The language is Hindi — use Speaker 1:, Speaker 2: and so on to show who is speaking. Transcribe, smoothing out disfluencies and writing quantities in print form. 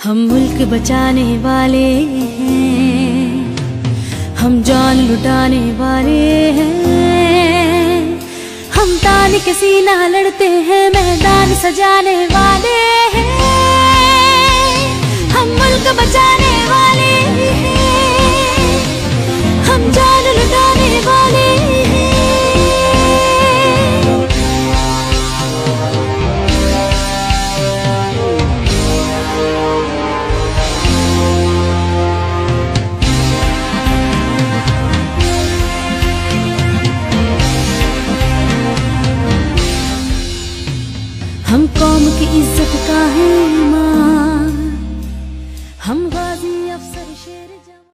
Speaker 1: हम मुल्क बचाने वाले हैं, हम जान लुटाने वाले हैं। हम तान के सीना लड़ते हैं, मैदान सजाने वाले हैं। हम मुल्क बचाने वाले हैं, हम जान लुटाने वाले हैं। हम कौम की इज्जत का है ईमान, हम गाजी अफसर शेर